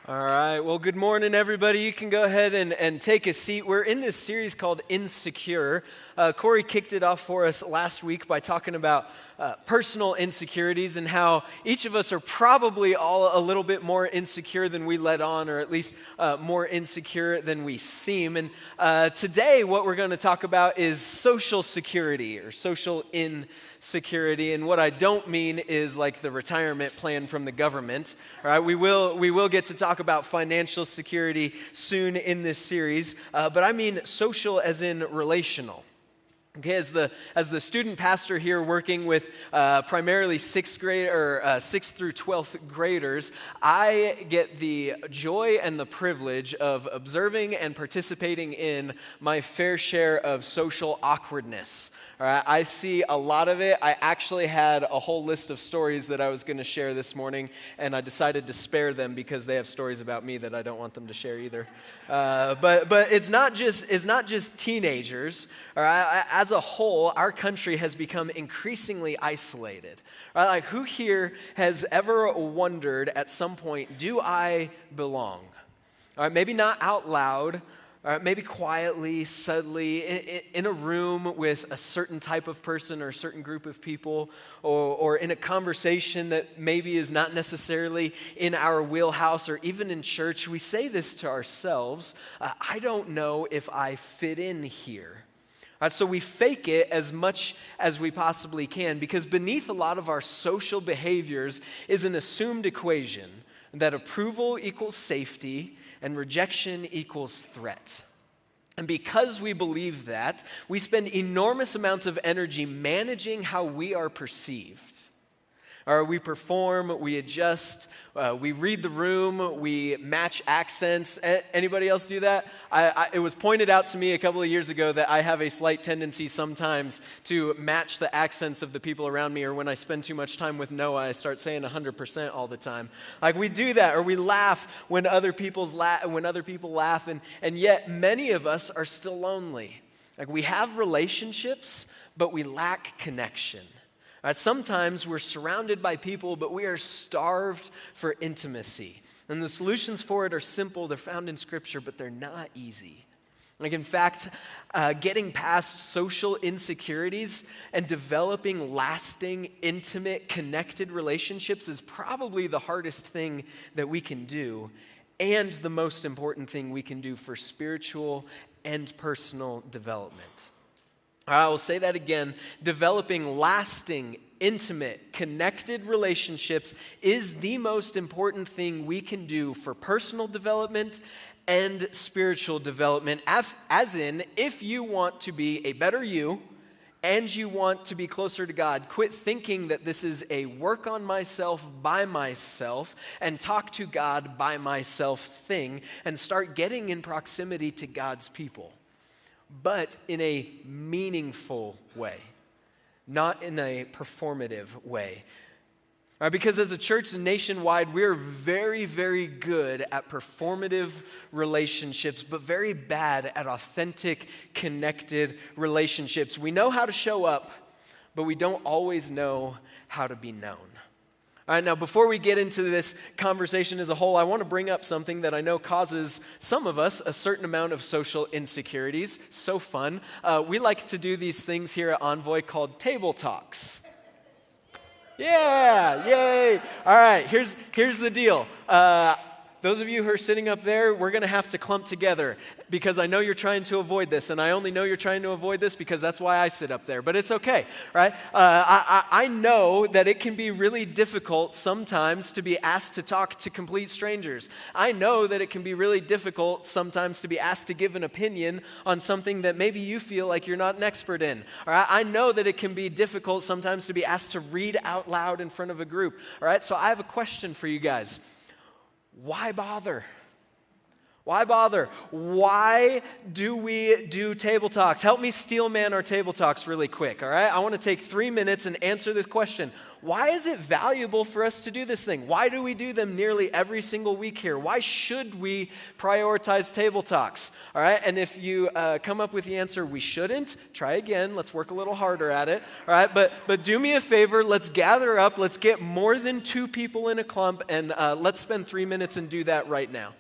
All right. Well, good morning, everybody. You can go ahead and take a seat. We're in this series called Insecure. Corey kicked it off for us last week by talking about personal insecurities and how each of us are probably all a little bit more insecure than we let on, or at least more insecure than we seem. And today, what we're going to talk about is social security or social insecurity. And what I don't mean is like the retirement plan from the government. All right, we will get to talk about financial security soon in this series, but I mean social as in relational. Okay, as the student pastor here working with primarily sixth through 12th graders, I get the joy and the privilege of observing and participating in my fair share of social awkwardness. All right, I see a lot of it. I actually had a whole list of stories that I was going to share this morning, and I decided to spare them because they have stories about me that I don't want them to share either. But it's not just teenagers. All right, as a whole, our country has become increasingly isolated. All right, like who here has ever wondered at some point, do I belong? All right, maybe not out loud. Maybe quietly, subtly, in a room with a certain type of person or a certain group of people, or in a conversation that maybe is not necessarily in our wheelhouse, or even in church, we say this to ourselves, I don't know if I fit in here. So we fake it as much as we possibly can, because beneath a lot of our social behaviors is an assumed equation that approval equals safety and rejection equals threat. And because we believe that, we spend enormous amounts of energy managing how we are perceived. Or we perform, we adjust, we read the room, we match accents. Anybody else do that? It was pointed out to me a couple of years ago that I have a slight tendency sometimes to match the accents of the people around me, or when I spend too much time with Noah, I start saying 100% all the time. Like we do that, or we laugh when other people laugh, and yet many of us are still lonely. Like we have relationships, but we lack connection. Sometimes we're surrounded by people, but we are starved for intimacy. And the solutions for it are simple. They're found in Scripture, but they're not easy. Like in fact, getting past social insecurities and developing lasting, intimate, connected relationships is probably the hardest thing that we can do, and the most important thing we can do for spiritual and personal development. I will say that again. Developing lasting, intimate, connected relationships is the most important thing we can do for personal development and spiritual development. As in, if you want to be a better you and you want to be closer to God, quit thinking that this is a work on myself by myself and talk to God by myself thing, and start getting in proximity to God's people. But in a meaningful way, not in a performative way. All right, because as a church nationwide, we're very, very good at performative relationships, but very bad at authentic, connected relationships. We know how to show up, but we don't always know how to be known. All right, now before we get into this conversation as a whole, I want to bring up something that I know causes some of us a certain amount of social insecurities. So fun. We like to do these things here at Envoy called table talks. Yeah, yay. All right, here's the deal. Those of you who are sitting up there, we're going to have to clump together because I know you're trying to avoid this, and I only know you're trying to avoid this because that's why I sit up there, but it's okay, right? I know that it can be really difficult sometimes to be asked to talk to complete strangers. I know that it can be really difficult sometimes to be asked to give an opinion on something that maybe you feel like you're not an expert in. All right? I know that it can be difficult sometimes to be asked to read out loud in front of a group. All right, so I have a question for you guys. Why bother? Why bother? Why do we do table talks? Help me steel man our table talks really quick, all right? I want to take 3 minutes and answer this question. Why is it valuable for us to do this thing? Why do we do them nearly every single week here? Why should we prioritize table talks, all right? And if you come up with the answer, we shouldn't, try again. Let's work a little harder at it, all right? But do me a favor. Let's gather up. Let's get more than 2 people in a clump, and let's spend 3 minutes and do that right now.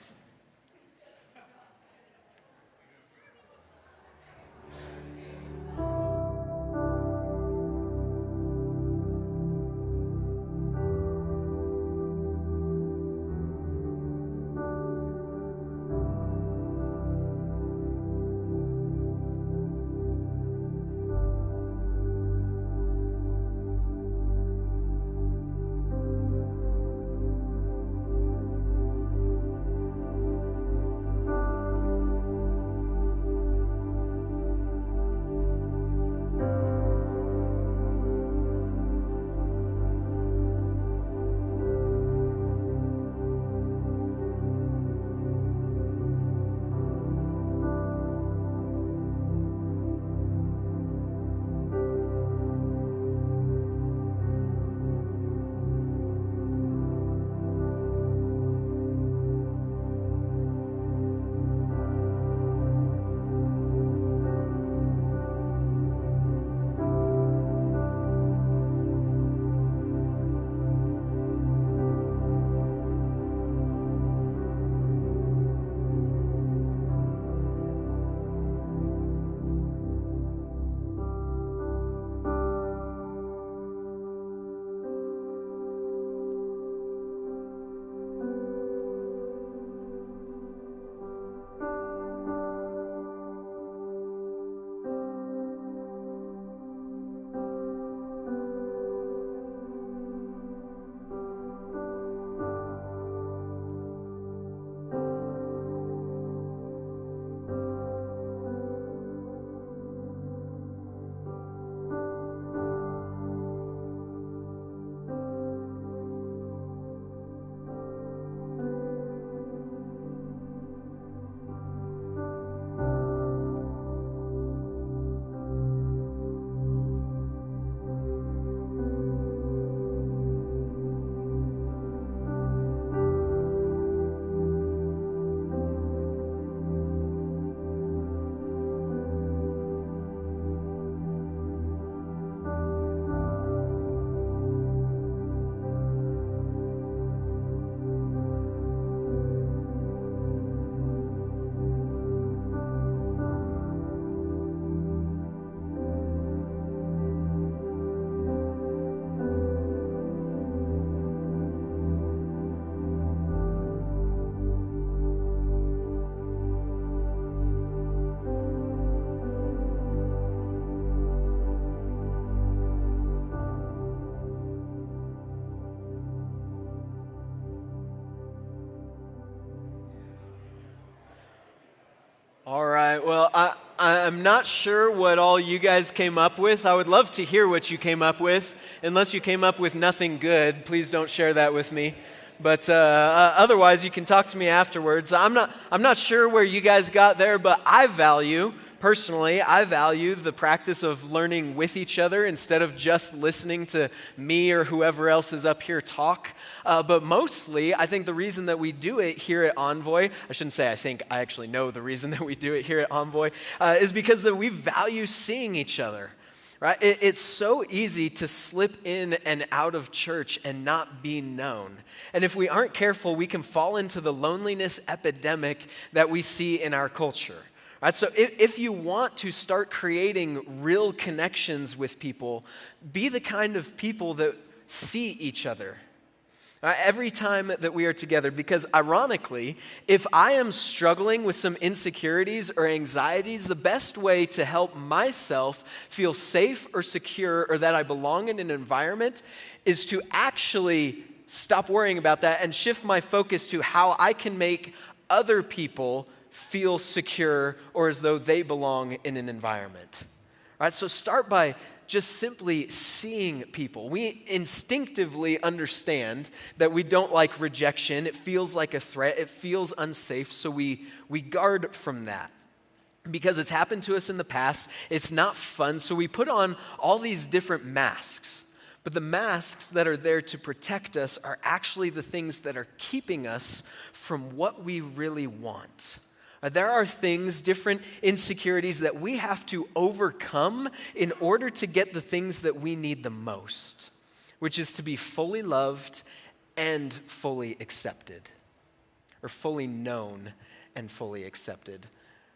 All right, well, I'm not sure what all you guys came up with. I would love to hear what you came up with. Unless you came up with nothing good, please don't share that with me. But otherwise, you can talk to me afterwards. I'm not sure where you guys got there, but personally, I value the practice of learning with each other instead of just listening to me or whoever else is up here talk. But mostly, I think the reason that we do it here at Envoy, I shouldn't say I think, I actually know the reason that we do it here at Envoy, is because that we value seeing each other. Right? It's so easy to slip in and out of church and not be known. And if we aren't careful, we can fall into the loneliness epidemic that we see in our culture. Right? So if you want to start creating real connections with people, be the kind of people that see each other. Every time that we are together, because ironically, if I am struggling with some insecurities or anxieties, the best way to help myself feel safe or secure or that I belong in an environment is to actually stop worrying about that and shift my focus to how I can make other people feel secure or as though they belong in an environment. All right, so start by just simply seeing people. We instinctively understand that we don't like rejection. It feels like a threat. It feels unsafe, so we guard from that. Because it's happened to us in the past, it's not fun, so we put on all these different masks. But the masks that are there to protect us are actually the things that are keeping us from what we really want. There are things, different insecurities that we have to overcome in order to get the things that we need the most, which is to be fully loved and fully accepted, or fully known and fully accepted.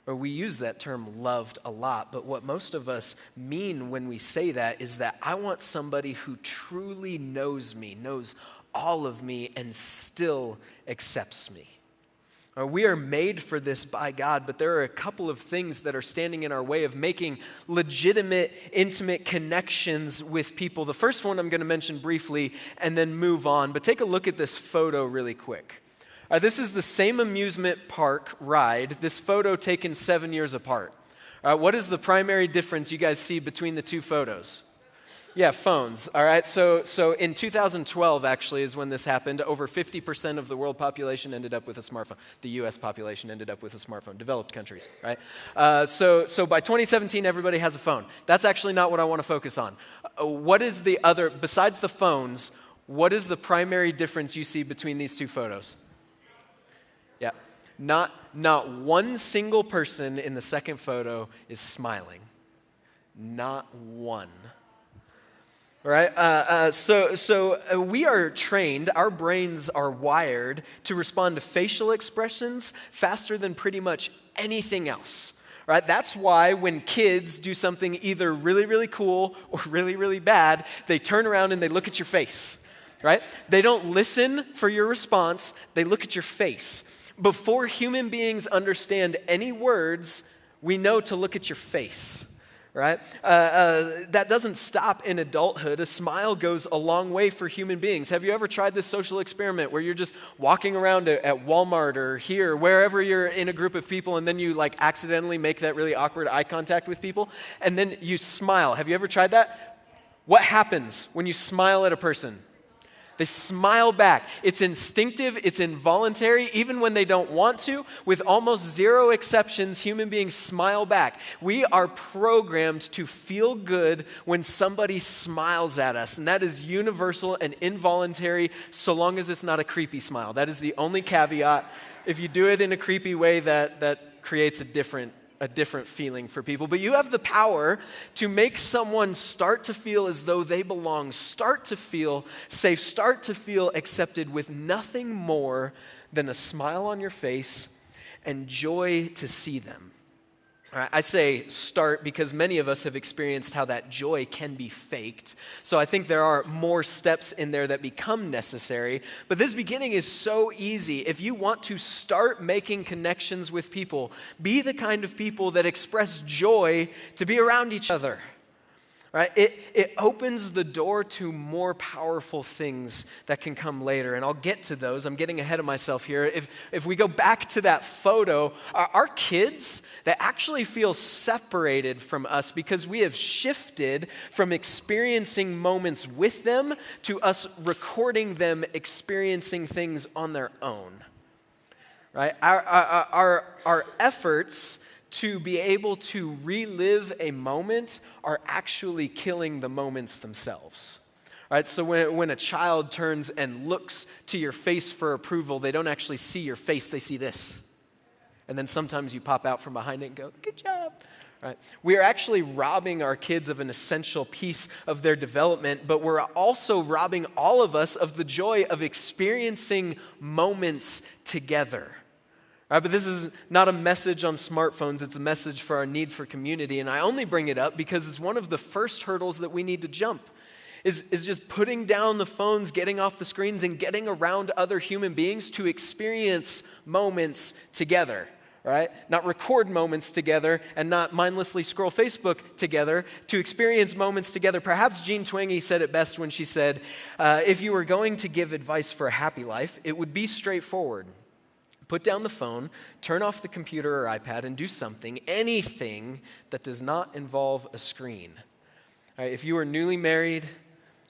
Or we use that term loved a lot, but what most of us mean when we say that is that I want somebody who truly knows me, knows all of me, and still accepts me. Or we are made for this by God, but there are a couple of things that are standing in our way of making legitimate, intimate connections with people. The first one I'm going to mention briefly and then move on, but take a look at this photo really quick. This is the same amusement park ride, this photo taken 7 years apart. What is the primary difference you guys see between the two photos? Yeah, phones. All right, so in 2012 actually is when this happened. Over 50% of the world population ended up with a smartphone. The U.S. population ended up with a smartphone, developed countries, right? So by 2017, everybody has a phone. That's actually not what I want to focus on. What is the other, besides the phones, what is the primary difference you see between these two photos? Yeah, not one single person in the second photo is smiling. Not one. All right, so we are trained, our brains are wired to respond to facial expressions faster than pretty much anything else. Right? That's why when kids do something either really, really cool or really, really bad, they turn around and they look at your face. Right? They don't listen for your response, they look at your face. Before human beings understand any words, we know to look at your face, right? That doesn't stop in adulthood. A smile goes a long way for human beings. Have you ever tried this social experiment where you're just walking around at Walmart or here, wherever you're in a group of people, and then you like accidentally make that really awkward eye contact with people, and then you smile? Have you ever tried that? What happens when you smile at a person? They smile back. It's instinctive, it's involuntary, even when they don't want to. With almost zero exceptions, human beings smile back. We are programmed to feel good when somebody smiles at us, and that is universal and involuntary so long as it's not a creepy smile. That is the only caveat. If you do it in a creepy way, that creates a different feeling for people. But you have the power to make someone start to feel as though they belong, start to feel safe, start to feel accepted with nothing more than a smile on your face and joy to see them. All right, I say start because many of us have experienced how that joy can be faked. So I think there are more steps in there that become necessary. But this beginning is so easy. If you want to start making connections with people, be the kind of people that express joy to be around each other. Right? It opens the door to more powerful things that can come later, and I'll get to those. I'm getting ahead of myself here. If we go back to that photo, our kids, they actually feel separated from us because we have shifted from experiencing moments with them to us recording them experiencing things on their own. Right? Our efforts to be able to relive a moment are actually killing the moments themselves. Right? So when a child turns and looks to your face for approval, they don't actually see your face, they see this. And then sometimes you pop out from behind it and go, good job. Right? We are actually robbing our kids of an essential piece of their development, but we're also robbing all of us of the joy of experiencing moments together. Right, but this is not a message on smartphones, it's a message for our need for community. And I only bring it up because it's one of the first hurdles that we need to jump, is just putting down the phones, getting off the screens, and getting around other human beings to experience moments together. Right? Not record moments together and not mindlessly scroll Facebook together, to experience moments together. Perhaps Jean Twenge said it best when she said, if you were going to give advice for a happy life, it would be straightforward. Put down the phone, turn off the computer or iPad, and do something, anything that does not involve a screen. All right, if you are newly married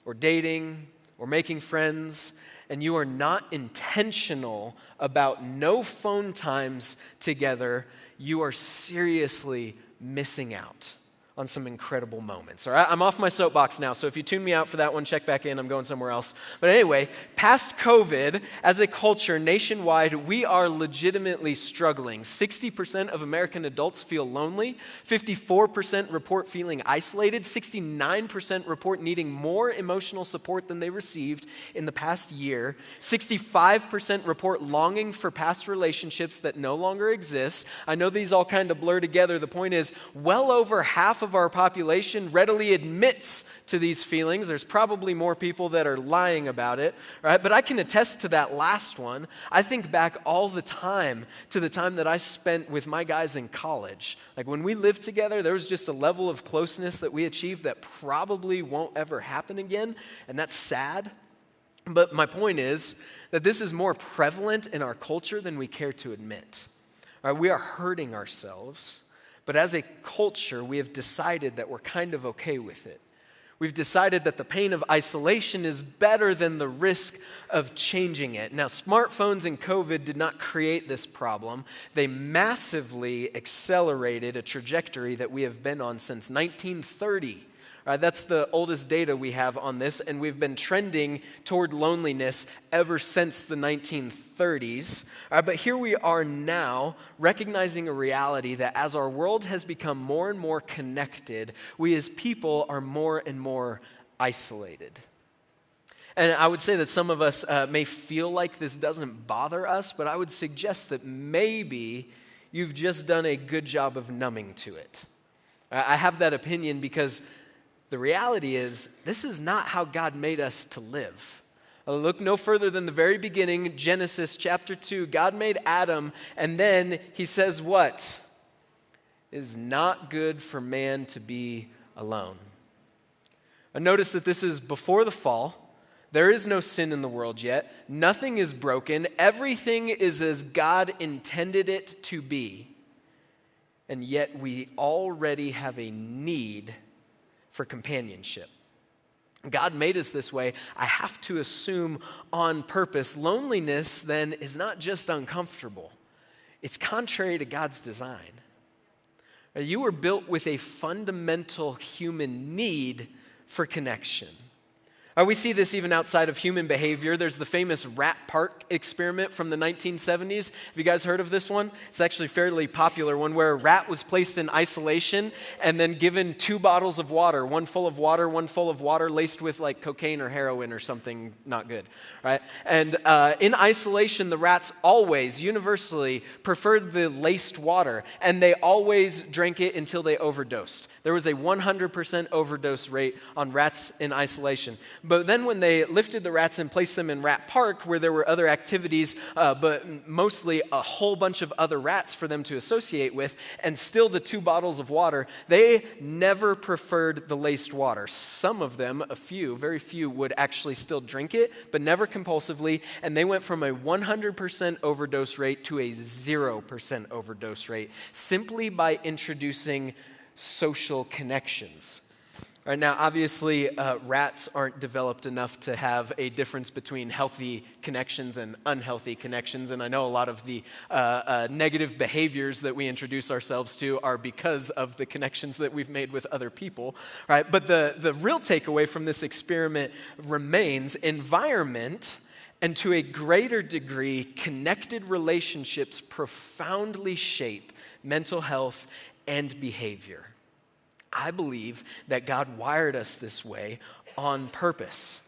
or dating or making friends and you are not intentional about no phone times together, you are seriously missing out on some incredible moments. All right, I'm off my soapbox now, so if you tune me out for that one, check back in. I'm going somewhere else. But anyway, past COVID, as a culture nationwide, we are legitimately struggling. 60% of American adults feel lonely. 54% report feeling isolated. 69% report needing more emotional support than they received in the past year. 65% report longing for past relationships that no longer exist. I know these all kind of blur together. The point is, well over half of our population readily admits to these feelings. There's probably more people that are lying about it, right? But I can attest to that last one. I think back all the time to the time that I spent with my guys in college. Like when we lived together, there was just a level of closeness that we achieved that probably won't ever happen again, and that's sad. But my point is that this is more prevalent in our culture than we care to admit. All right, we are hurting ourselves. But as a culture, we have decided that we're kind of okay with it. We've decided that the pain of isolation is better than the risk of changing it. Now, smartphones and COVID did not create this problem. They massively accelerated a trajectory that we have been on since 1930. That's the oldest data we have on this, and we've been trending toward loneliness ever since the 1930s. But here we are now, recognizing a reality that as our world has become more and more connected, we as people are more and more isolated. And I would say that some of us may feel like this doesn't bother us, but I would suggest that maybe you've just done a good job of numbing to it. I have that opinion because the reality is, this is not how God made us to live. Look no further than the very beginning, Genesis chapter 2. God made Adam, and then he says what? It is not good for man to be alone. And notice that this is before the fall. There is no sin in the world yet. Nothing is broken. Everything is as God intended it to be. And yet we already have a need for companionship. God made us this way. I have to assume on purpose. Loneliness then is not just uncomfortable. It's contrary to God's design. You were built with a fundamental human need for connection. We see this even outside of human behavior. There's the famous rat park experiment from the 1970s. Have you guys heard of this one? It's actually a fairly popular one where a rat was placed in isolation and then given 2 bottles of water, one full of water laced with like cocaine or heroin or something not good, right? And in isolation, the rats always, universally, preferred the laced water, and they always drank it until they overdosed. There was a 100% overdose rate on rats in isolation. But then when they lifted the rats and placed them in Rat Park, where there were other activities, but mostly a whole bunch of other rats for them to associate with, and still the 2 bottles of water, they never preferred the laced water. Some of them, a few, very few, would actually still drink it, but never compulsively, and they went from a 100% overdose rate to a 0% overdose rate, simply by introducing social connections. All right, now, obviously, rats aren't developed enough to have a difference between healthy connections and unhealthy connections, and I know a lot of the negative behaviors that we introduce ourselves to are because of the connections that we've made with other people, right? But the real takeaway from this experiment remains environment, and to a greater degree, connected relationships profoundly shape mental health and behavior. I believe that God wired us this way on purpose.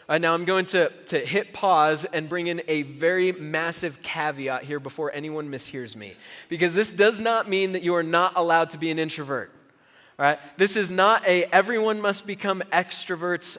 Now I'm going to hit pause and bring in a very massive caveat here before anyone mishears me. Because this does not mean that you are not allowed to be an introvert. All right? This is not a everyone must become extroverts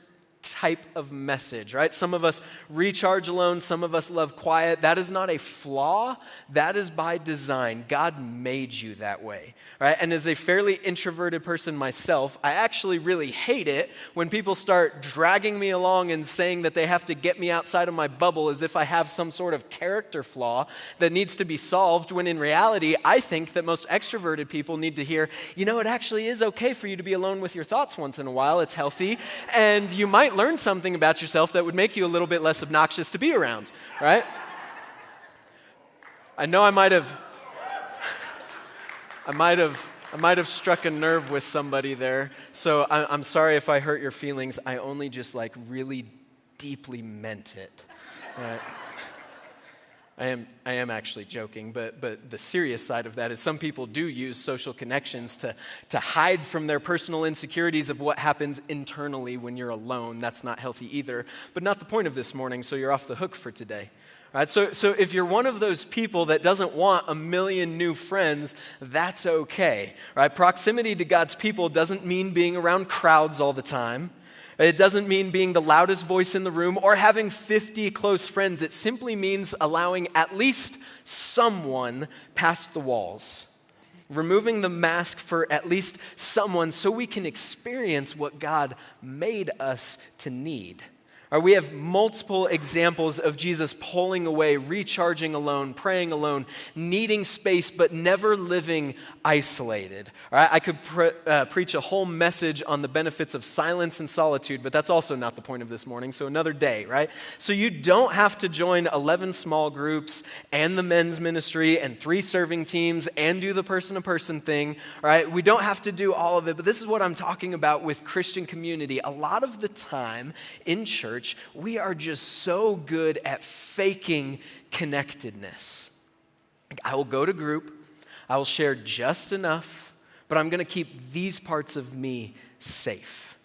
type of message, right? Some of us recharge alone, some of us love quiet. That is not a flaw, that is by design. God made you that way, right? And as a fairly introverted person myself, I actually really hate it when people start dragging me along and saying that they have to get me outside of my bubble as if I have some sort of character flaw that needs to be solved, when in reality, I think that most extroverted people need to hear, it actually is okay for you to be alone with your thoughts once in a while. It's healthy, and you might learn something about yourself that would make you a little bit less obnoxious to be around, right? I know I might have struck a nerve with somebody there, so I'm sorry if I hurt your feelings. I only just really deeply meant it, right? I am actually joking, but the serious side of that is some people do use social connections to hide from their personal insecurities of what happens internally when you're alone. That's not healthy either, but not the point of this morning, so you're off the hook for today. All right, so if you're one of those people that doesn't want a million new friends, that's okay. Right? Proximity to God's people doesn't mean being around crowds all the time. It doesn't mean being the loudest voice in the room or having 50 close friends. It simply means allowing at least someone past the walls, removing the mask for at least someone so we can experience what God made us to need. We have multiple examples of Jesus pulling away, recharging alone, praying alone, needing space, but never living isolated. I could preach a whole message on the benefits of silence and solitude, but that's also not the point of this morning, so another day, right? So you don't have to join 11 small groups and the men's ministry and 3 serving teams and do the person-to-person thing, right? We don't have to do all of it, but this is what I'm talking about with Christian community. A lot of the time in church, we are just so good at faking connectedness. I will go to group, I will share just enough, but I'm going to keep these parts of me safe.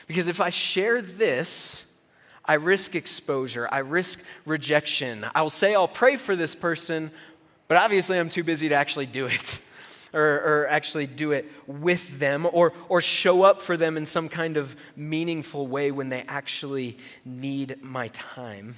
Because if I share this, I risk exposure, I risk rejection. I'll say I'll pray for this person, but obviously I'm too busy to actually do it. Or actually do it with them, or show up for them in some kind of meaningful way when they actually need my time.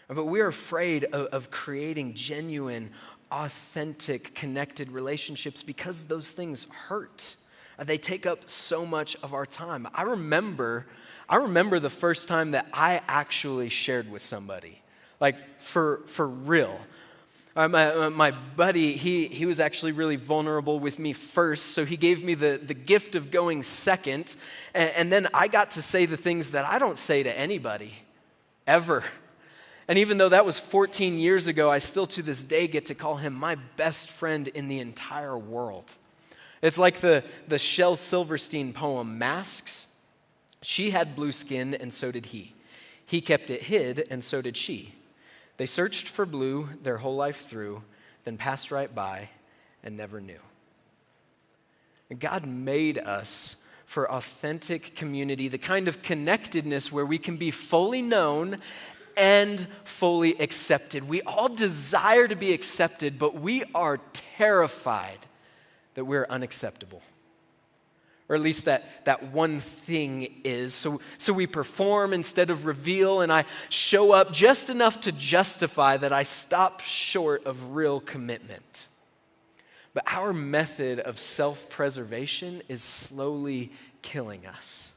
But we're afraid of creating genuine, authentic, connected relationships because those things hurt. They take up so much of our time. I remember the first time that I actually shared with somebody, for real. My buddy, he was actually really vulnerable with me first, so he gave me the gift of going second, and then I got to say the things that I don't say to anybody, ever. And even though that was 14 years ago, I still to this day get to call him my best friend in the entire world. It's like the Shel Silverstein poem, Masks. She had blue skin, and so did he. He kept it hid, and so did she. They searched for blue their whole life through, then passed right by and never knew. And God made us for authentic community, the kind of connectedness where we can be fully known and fully accepted. We all desire to be accepted, but we are terrified that we're unacceptable. Or at least that one thing is. So we perform instead of reveal, and I show up just enough to justify that I stop short of real commitment. But our method of self-preservation is slowly killing us.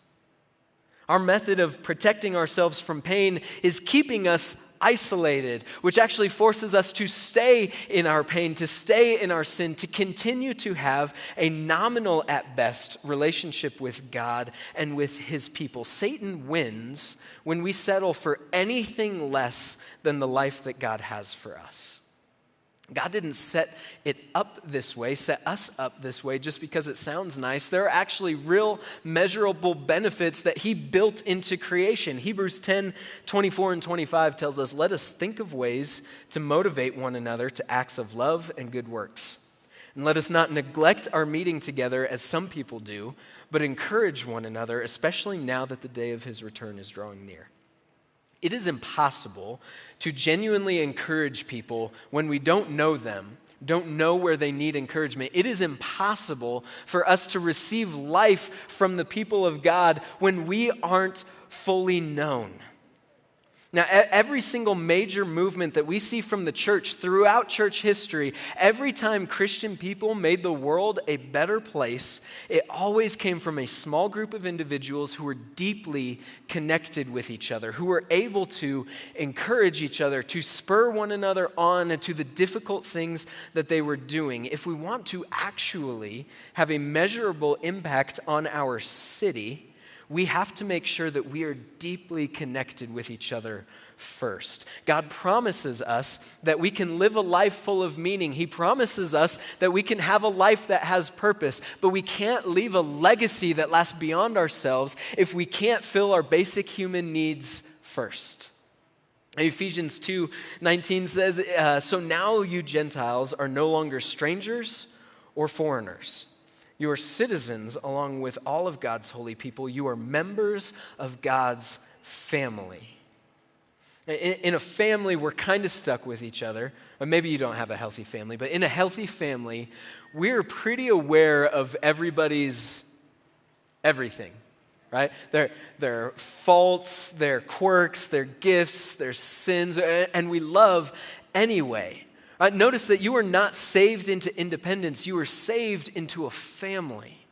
Our method of protecting ourselves from pain is keeping us isolated, which actually forces us to stay in our pain, to stay in our sin, to continue to have a nominal at best relationship with God and with his people. Satan wins when we settle for anything less than the life that God has for us. God didn't set us up this way just because it sounds nice. There are actually real measurable benefits that he built into creation. Hebrews 10:24 and 25 tells us, "Let us think of ways to motivate one another to acts of love and good works. And let us not neglect our meeting together as some people do, but encourage one another, especially now that the day of his return is drawing near." It is impossible to genuinely encourage people when we don't know them don't know where they need encouragement. It is impossible for us to receive life from the people of God when we aren't fully known. Now, every single major movement that we see from the church throughout church history, every time Christian people made the world a better place, it always came from a small group of individuals who were deeply connected with each other, who were able to encourage each other, to spur one another on to the difficult things that they were doing. If we want to actually have a measurable impact on our city, we have to make sure that we are deeply connected with each other first. God promises us that we can live a life full of meaning. He promises us that we can have a life that has purpose, but we can't leave a legacy that lasts beyond ourselves if we can't fill our basic human needs first. Ephesians 2:19 says, "So now you Gentiles are no longer strangers or foreigners. You are citizens along with all of God's holy people. You are members of God's family." In a family, we're kind of stuck with each other. Or maybe you don't have a healthy family, but in a healthy family, we're pretty aware of everybody's everything, right? Their faults, their quirks, their gifts, their sins, and we love anyway. Notice that you are not saved into independence. You are saved into a family.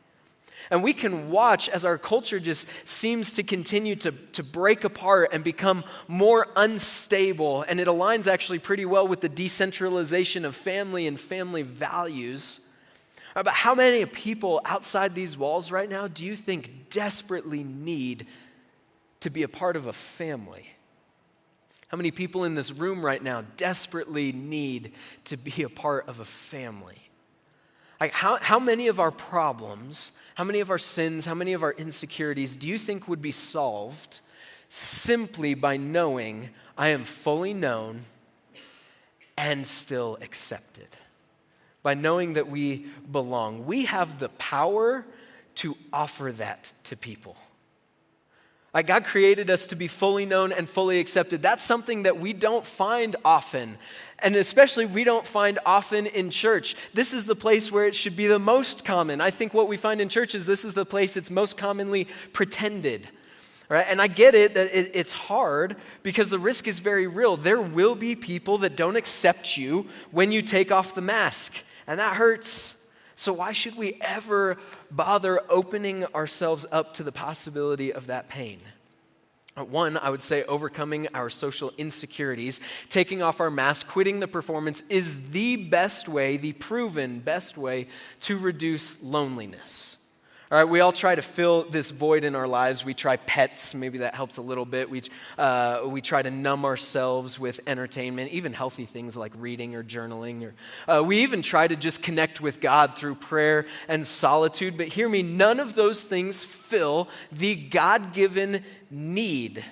And we can watch as our culture just seems to continue to break apart and become more unstable. And it aligns actually pretty well with the decentralization of family and family values. But how many people outside these walls right now do you think desperately need to be a part of a family? How many people in this room right now desperately need to be a part of a family? Like how many of our problems, how many of our sins, how many of our insecurities do you think would be solved simply by knowing I am fully known and still accepted? By knowing that we belong. We have the power to offer that to people. Like God created us to be fully known and fully accepted. That's something that we don't find often. And especially we don't find often in church. This is the place where it should be the most common. I think what we find in church is this is the place it's most commonly pretended. Right? And I get it that it's hard because the risk is very real. There will be people that don't accept you when you take off the mask. And that hurts. So why should we ever bother opening ourselves up to the possibility of that pain? One, I would say overcoming our social insecurities, taking off our mask, quitting the performance is the best way, the proven best way to reduce loneliness. All right, we all try to fill this void in our lives. We try pets, maybe that helps a little bit. We try to numb ourselves with entertainment, even healthy things like reading or journaling. We even try to just connect with God through prayer and solitude. But hear me, none of those things fill the God-given need.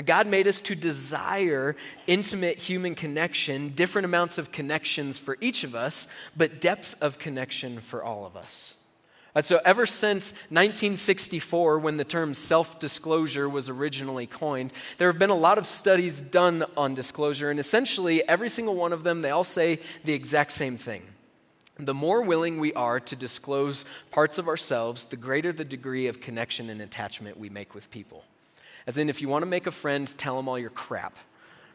God made us to desire intimate human connection, different amounts of connections for each of us, but depth of connection for all of us. So ever since 1964, when the term self-disclosure was originally coined, there have been a lot of studies done on disclosure, and essentially every single one of them, they all say the exact same thing. The more willing we are to disclose parts of ourselves, the greater the degree of connection and attachment we make with people. As in, if you want to make a friend, tell them all your crap,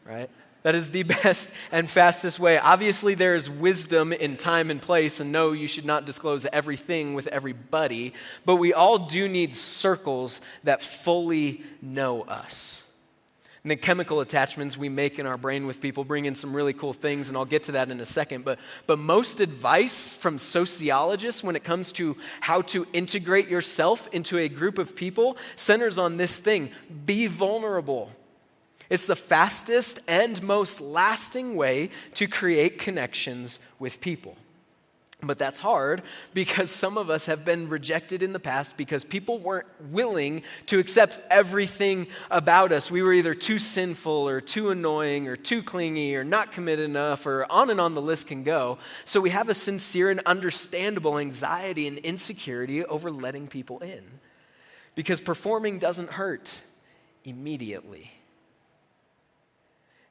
right? That is the best and fastest way. Obviously, there is wisdom in time and place, and no, you should not disclose everything with everybody, but we all do need circles that fully know us. And the chemical attachments we make in our brain with people bring in some really cool things, and I'll get to that in a second, but most advice from sociologists when it comes to how to integrate yourself into a group of people centers on this thing: be vulnerable. It's the fastest and most lasting way to create connections with people. But that's hard because some of us have been rejected in the past because people weren't willing to accept everything about us. We were either too sinful or too annoying or too clingy or not committed enough, or on and on the list can go. So we have a sincere and understandable anxiety and insecurity over letting people in because performing doesn't hurt immediately.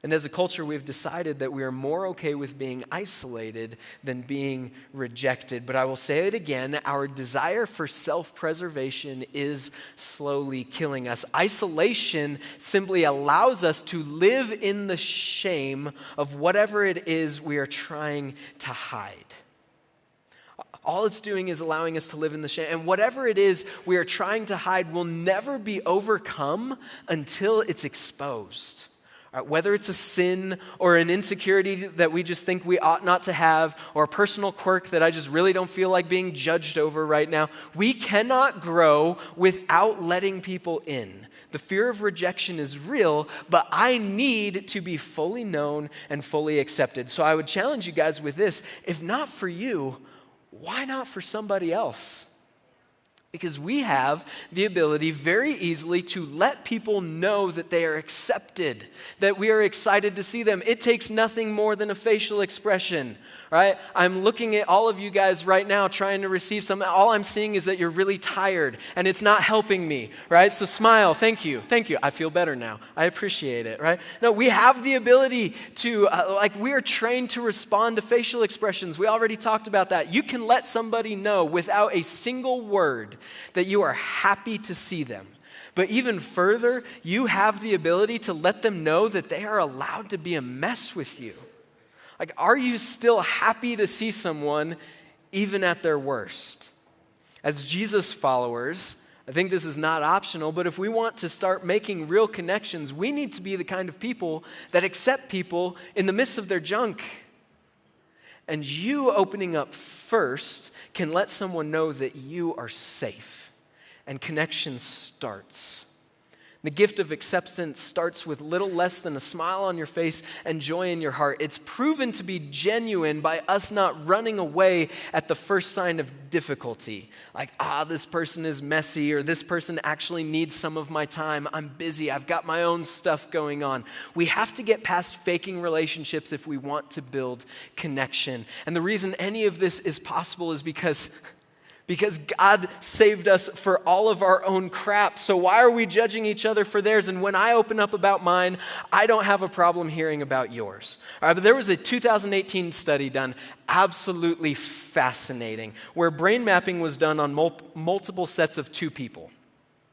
And as a culture, we've decided that we are more okay with being isolated than being rejected. But I will say it again, our desire for self-preservation is slowly killing us. Isolation simply allows us to live in the shame of whatever it is we are trying to hide. All it's doing is allowing us to live in the shame. And whatever it is we are trying to hide will never be overcome until it's exposed. Whether it's a sin or an insecurity that we just think we ought not to have, or a personal quirk that I just really don't feel like being judged over right now, we cannot grow without letting people in. The fear of rejection is real, but I need to be fully known and fully accepted. So I would challenge you guys with this: if not for you, why not for somebody else? Because we have the ability very easily to let people know that they are accepted, that we are excited to see them. It takes nothing more than a facial expression, right? I'm looking at all of you guys right now trying to receive something. All I'm seeing is that you're really tired and it's not helping me, right? So smile, thank you. I feel better now. I appreciate it, right? No, we have the ability to, we are trained to respond to facial expressions. We already talked about that. You can let somebody know without a single word that you are happy to see them. But even further, you have the ability to let them know that they are allowed to be a mess with you. Like, are you still happy to see someone even at their worst? As Jesus followers, I think this is not optional, but if we want to start making real connections, we need to be the kind of people that accept people in the midst of their junk. And you opening up first can let someone know that you are safe, and connection starts. The gift of acceptance starts with little less than a smile on your face and joy in your heart. It's proven to be genuine by us not running away at the first sign of difficulty. Like, this person is messy, or this person actually needs some of my time. I'm busy. I've got my own stuff going on. We have to get past faking relationships if we want to build connection. And the reason any of this is possible is because God saved us for all of our own crap. So why are we judging each other for theirs? And when I open up about mine, I don't have a problem hearing about yours. All right, but there was a 2018 study done, absolutely fascinating, where brain mapping was done on multiple sets of two people.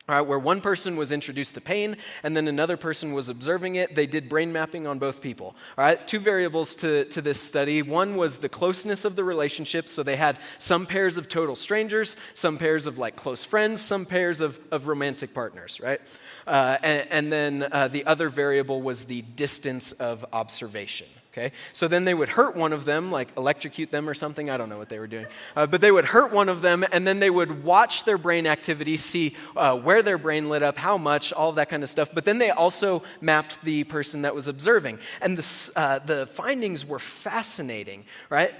All right, where one person was introduced to pain and then another person was observing it. They did brain mapping on both people. All right, two variables to this study. One was the closeness of the relationship. So they had some pairs of total strangers, some pairs of close friends, some pairs of romantic partners, right? And then the other variable was the distance of observation. Okay? So then they would hurt one of them, like electrocute them or something. I don't know what they were doing. But they would hurt one of them, and then they would watch their brain activity, see where their brain lit up, how much, all of that kind of stuff. But then they also mapped the person that was observing. And the findings were fascinating, right?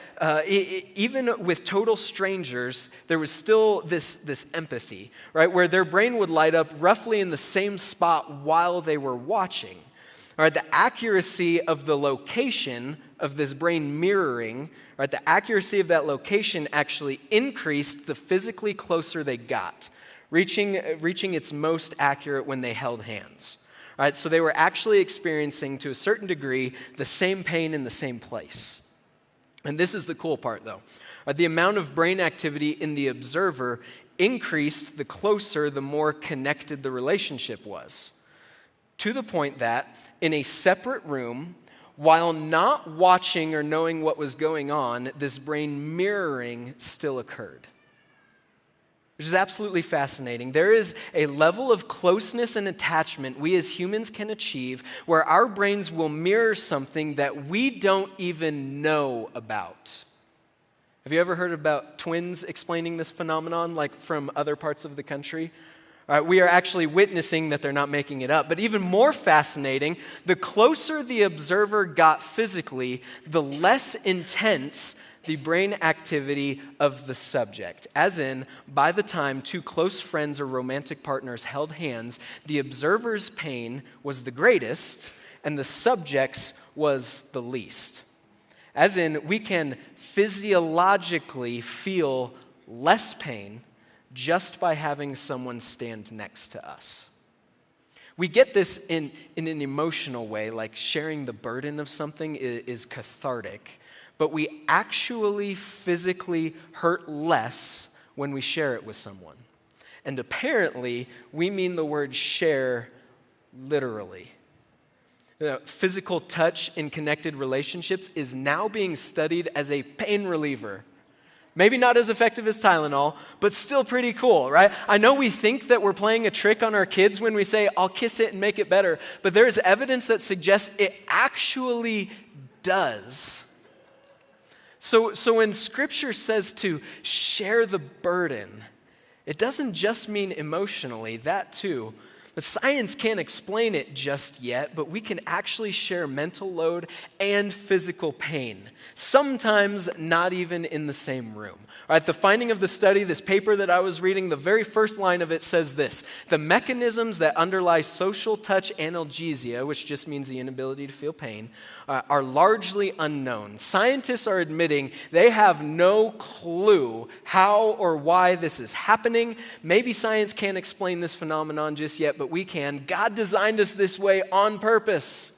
Even with total strangers, there was still this empathy, right? Where their brain would light up roughly in the same spot while they were watching. All right, the accuracy of the location of this brain mirroring, right, the accuracy of that location actually increased the physically closer they got, reaching its most accurate when they held hands. All right, so they were actually experiencing, to a certain degree, the same pain in the same place. And this is the cool part, though. The amount of brain activity in the observer increased the closer, the more connected the relationship was. To the point that in a separate room, while not watching or knowing what was going on, this brain mirroring still occurred, which is absolutely fascinating. There is a level of closeness and attachment we as humans can achieve where our brains will mirror something that we don't even know about. Have you ever heard about twins explaining this phenomenon, from other parts of the country? We are actually witnessing that they're not making it up. But even more fascinating, the closer the observer got physically, the less intense the brain activity of the subject. As in, by the time two close friends or romantic partners held hands, the observer's pain was the greatest and the subject's was the least. As in, we can physiologically feel less pain just by having someone stand next to us. We get this in an emotional way, like sharing the burden of something is cathartic, but we actually physically hurt less when we share it with someone. And apparently, we mean the word share literally. Physical touch in connected relationships is now being studied as a pain reliever. Maybe not as effective as Tylenol, but still pretty cool, right? I know we think that we're playing a trick on our kids when we say, I'll kiss it and make it better, but there is evidence that suggests it actually does. So when Scripture says to share the burden, it doesn't just mean emotionally, that too. The science can't explain it just yet, but we can actually share mental load and physical pain, sometimes not even in the same room. All right, the finding of the study, this paper that I was reading, the very first line of it says this: the mechanisms that underlie social touch analgesia, which just means the inability to feel pain, are largely unknown. Scientists are admitting they have no clue how or why this is happening. Maybe science can't explain this phenomenon just yet, but we can. God designed us this way on purpose.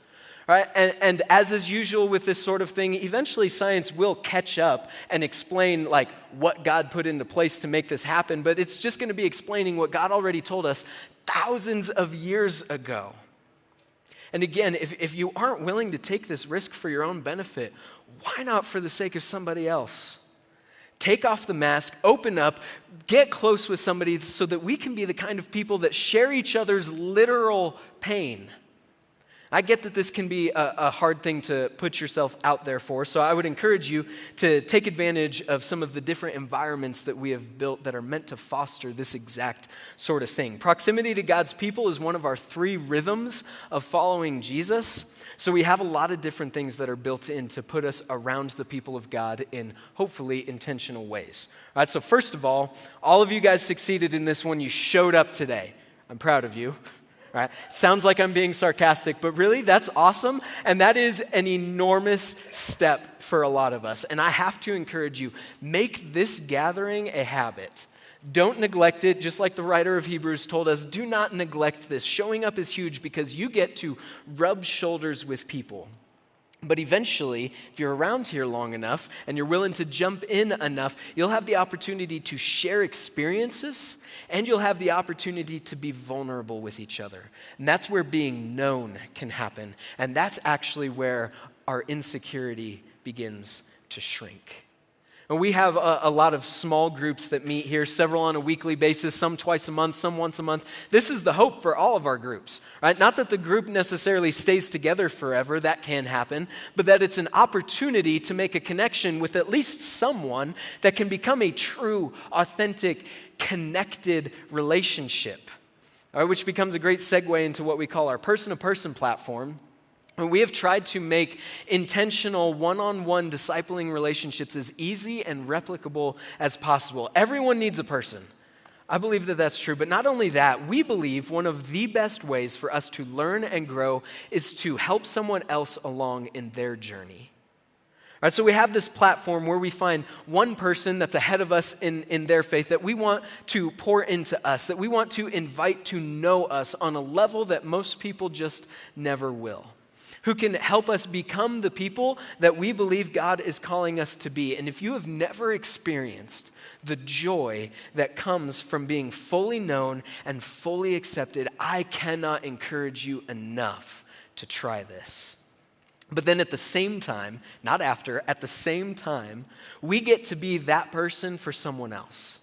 Right? And as is usual with this sort of thing, eventually science will catch up and explain like what God put into place to make this happen, but it's just going to be explaining what God already told us thousands of years ago. And again, if you aren't willing to take this risk for your own benefit, why not for the sake of somebody else? Take off the mask, open up, get close with somebody so that we can be the kind of people that share each other's literal pain. I get that this can be a hard thing to put yourself out there for, so I would encourage you to take advantage of some of the different environments that we have built that are meant to foster this exact sort of thing. Proximity to God's people is one of our 3 rhythms of following Jesus, so we have a lot of different things that are built in to put us around the people of God in hopefully intentional ways. All right, so first of all of you guys succeeded in this one. You showed up today. I'm proud of you. Right? Sounds like I'm being sarcastic, but really, that's awesome, and that is an enormous step for a lot of us. And I have to encourage you, make this gathering a habit. Don't neglect it, just like the writer of Hebrews told us, do not neglect this. Showing up is huge because you get to rub shoulders with people. But eventually, if you're around here long enough and you're willing to jump in enough, you'll have the opportunity to share experiences and you'll have the opportunity to be vulnerable with each other. And that's where being known can happen. And that's actually where our insecurity begins to shrink. And we have a lot of small groups that meet here, several on a weekly basis, some twice a month, some once a month. This is the hope for all of our groups, right? Not that the group necessarily stays together forever, that can happen, but that it's an opportunity to make a connection with at least someone that can become a true, authentic, connected relationship, all right, which becomes a great segue into what we call our person-to-person platform. We have tried to make intentional one-on-one discipling relationships as easy and replicable as possible. Everyone needs a person. I believe that that's true. But not only that, we believe one of the best ways for us to learn and grow is to help someone else along in their journey. All right, so we have this platform where we find one person that's ahead of us in their faith that we want to pour into us, that we want to invite to know us on a level that most people just never will, who can help us become the people that we believe God is calling us to be. And if you have never experienced the joy that comes from being fully known and fully accepted, I cannot encourage you enough to try this. But then at the same time, not after, at the same time, we get to be that person for someone else.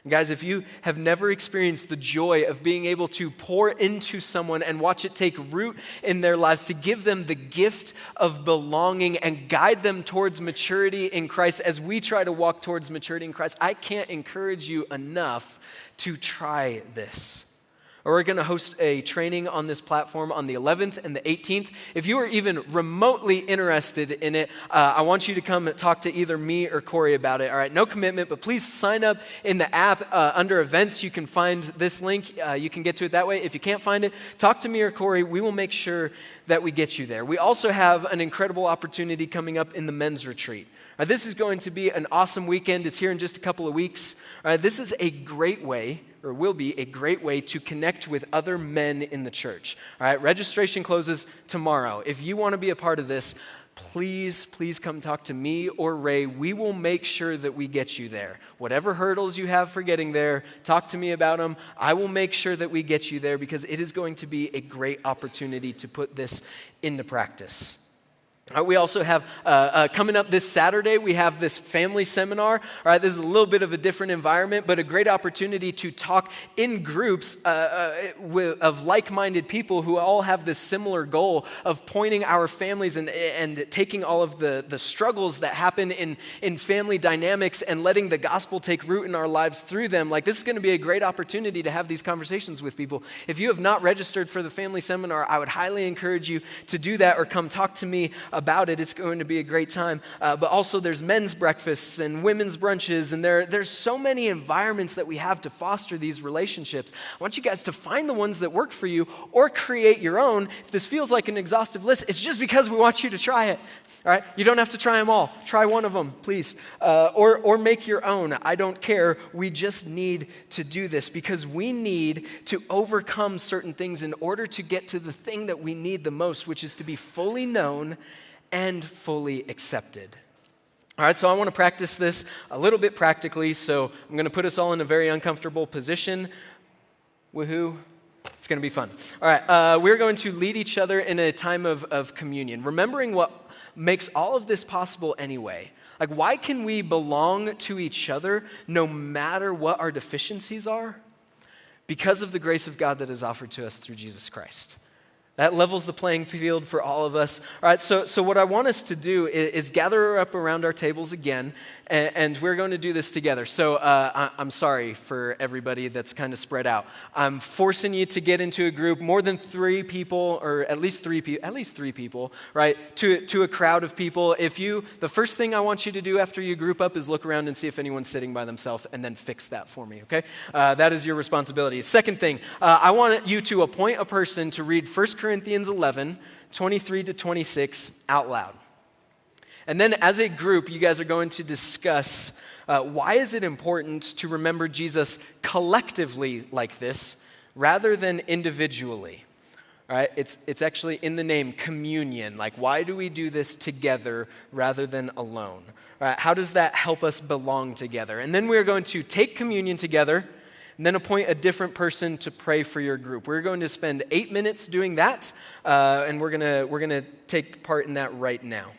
And guys, if you have never experienced the joy of being able to pour into someone and watch it take root in their lives, to give them the gift of belonging and guide them towards maturity in Christ as we try to walk towards maturity in Christ, I can't encourage you enough to try this. We're going to host a training on this platform on the 11th and the 18th. If you are even remotely interested in it, I want you to come and talk to either me or Corey about it. All right, no commitment, but please sign up in the app under events. You can find this link. You can get to it that way. If you can't find it, talk to me or Corey. We will make sure that we get you there. We also have an incredible opportunity coming up in the men's retreat. This is going to be an awesome weekend. It's here in just a couple of weeks. This is a great way or will be a great way to connect with other men in the church. All right, registration closes tomorrow. If you want to be a part of this, please come talk to me or Ray. We will make sure that we get you there. Whatever hurdles you have for getting there, talk to me about them. I will make sure that we get you there because it is going to be a great opportunity to put this into practice. We also have, coming up this Saturday, we have this family seminar. All right, this is a little bit of a different environment, but a great opportunity to talk in groups of like-minded people who all have this similar goal of pointing our families and taking all of the struggles that happen in family dynamics and letting the gospel take root in our lives through them. Like, this is going to be a great opportunity to have these conversations with people. If you have not registered for the family seminar, I would highly encourage you to do that or come talk to me about it. It's going to be a great time. But also there's men's breakfasts and women's brunches, and there's so many environments that we have to foster these relationships. I want you guys to find the ones that work for you or create your own. If this feels like an exhaustive list, it's just because we want you to try it. All right? You don't have to try them all. Try one of them, please. Or make your own. I don't care. We just need to do this because we need to overcome certain things in order to get to the thing that we need the most, which is to be fully known and fully accepted. All right, so I want to practice this a little bit practically, so I'm going to put us all in a very uncomfortable position. Woohoo. It's going to be fun. All right, we're going to lead each other in a time of communion, remembering what makes all of this possible anyway. Like, why can we belong to each other no matter what our deficiencies are? Because of the grace of God that is offered to us through Jesus Christ. That levels the playing field for all of us. All right, so what I want us to do is gather up around our tables again, and we're going to do this together. So I'm sorry for everybody that's kind of spread out. I'm forcing you to get into a group, more than 3 people, or at least three people, right, to a crowd of people. The first thing I want you to do after you group up is look around and see if anyone's sitting by themselves, and then fix that for me, okay? That is your responsibility. Second thing, I want you to appoint a person to read 1 Corinthians 11, 23 to 26 out loud. And then as a group, you guys are going to discuss why is it important to remember Jesus collectively like this rather than individually. All right, it's actually in the name, communion. Like, why do we do this together rather than alone? All right, how does that help us belong together? And then we're going to take communion together and then appoint a different person to pray for your group. We're going to spend 8 minutes doing that, and we're gonna take part in that right now.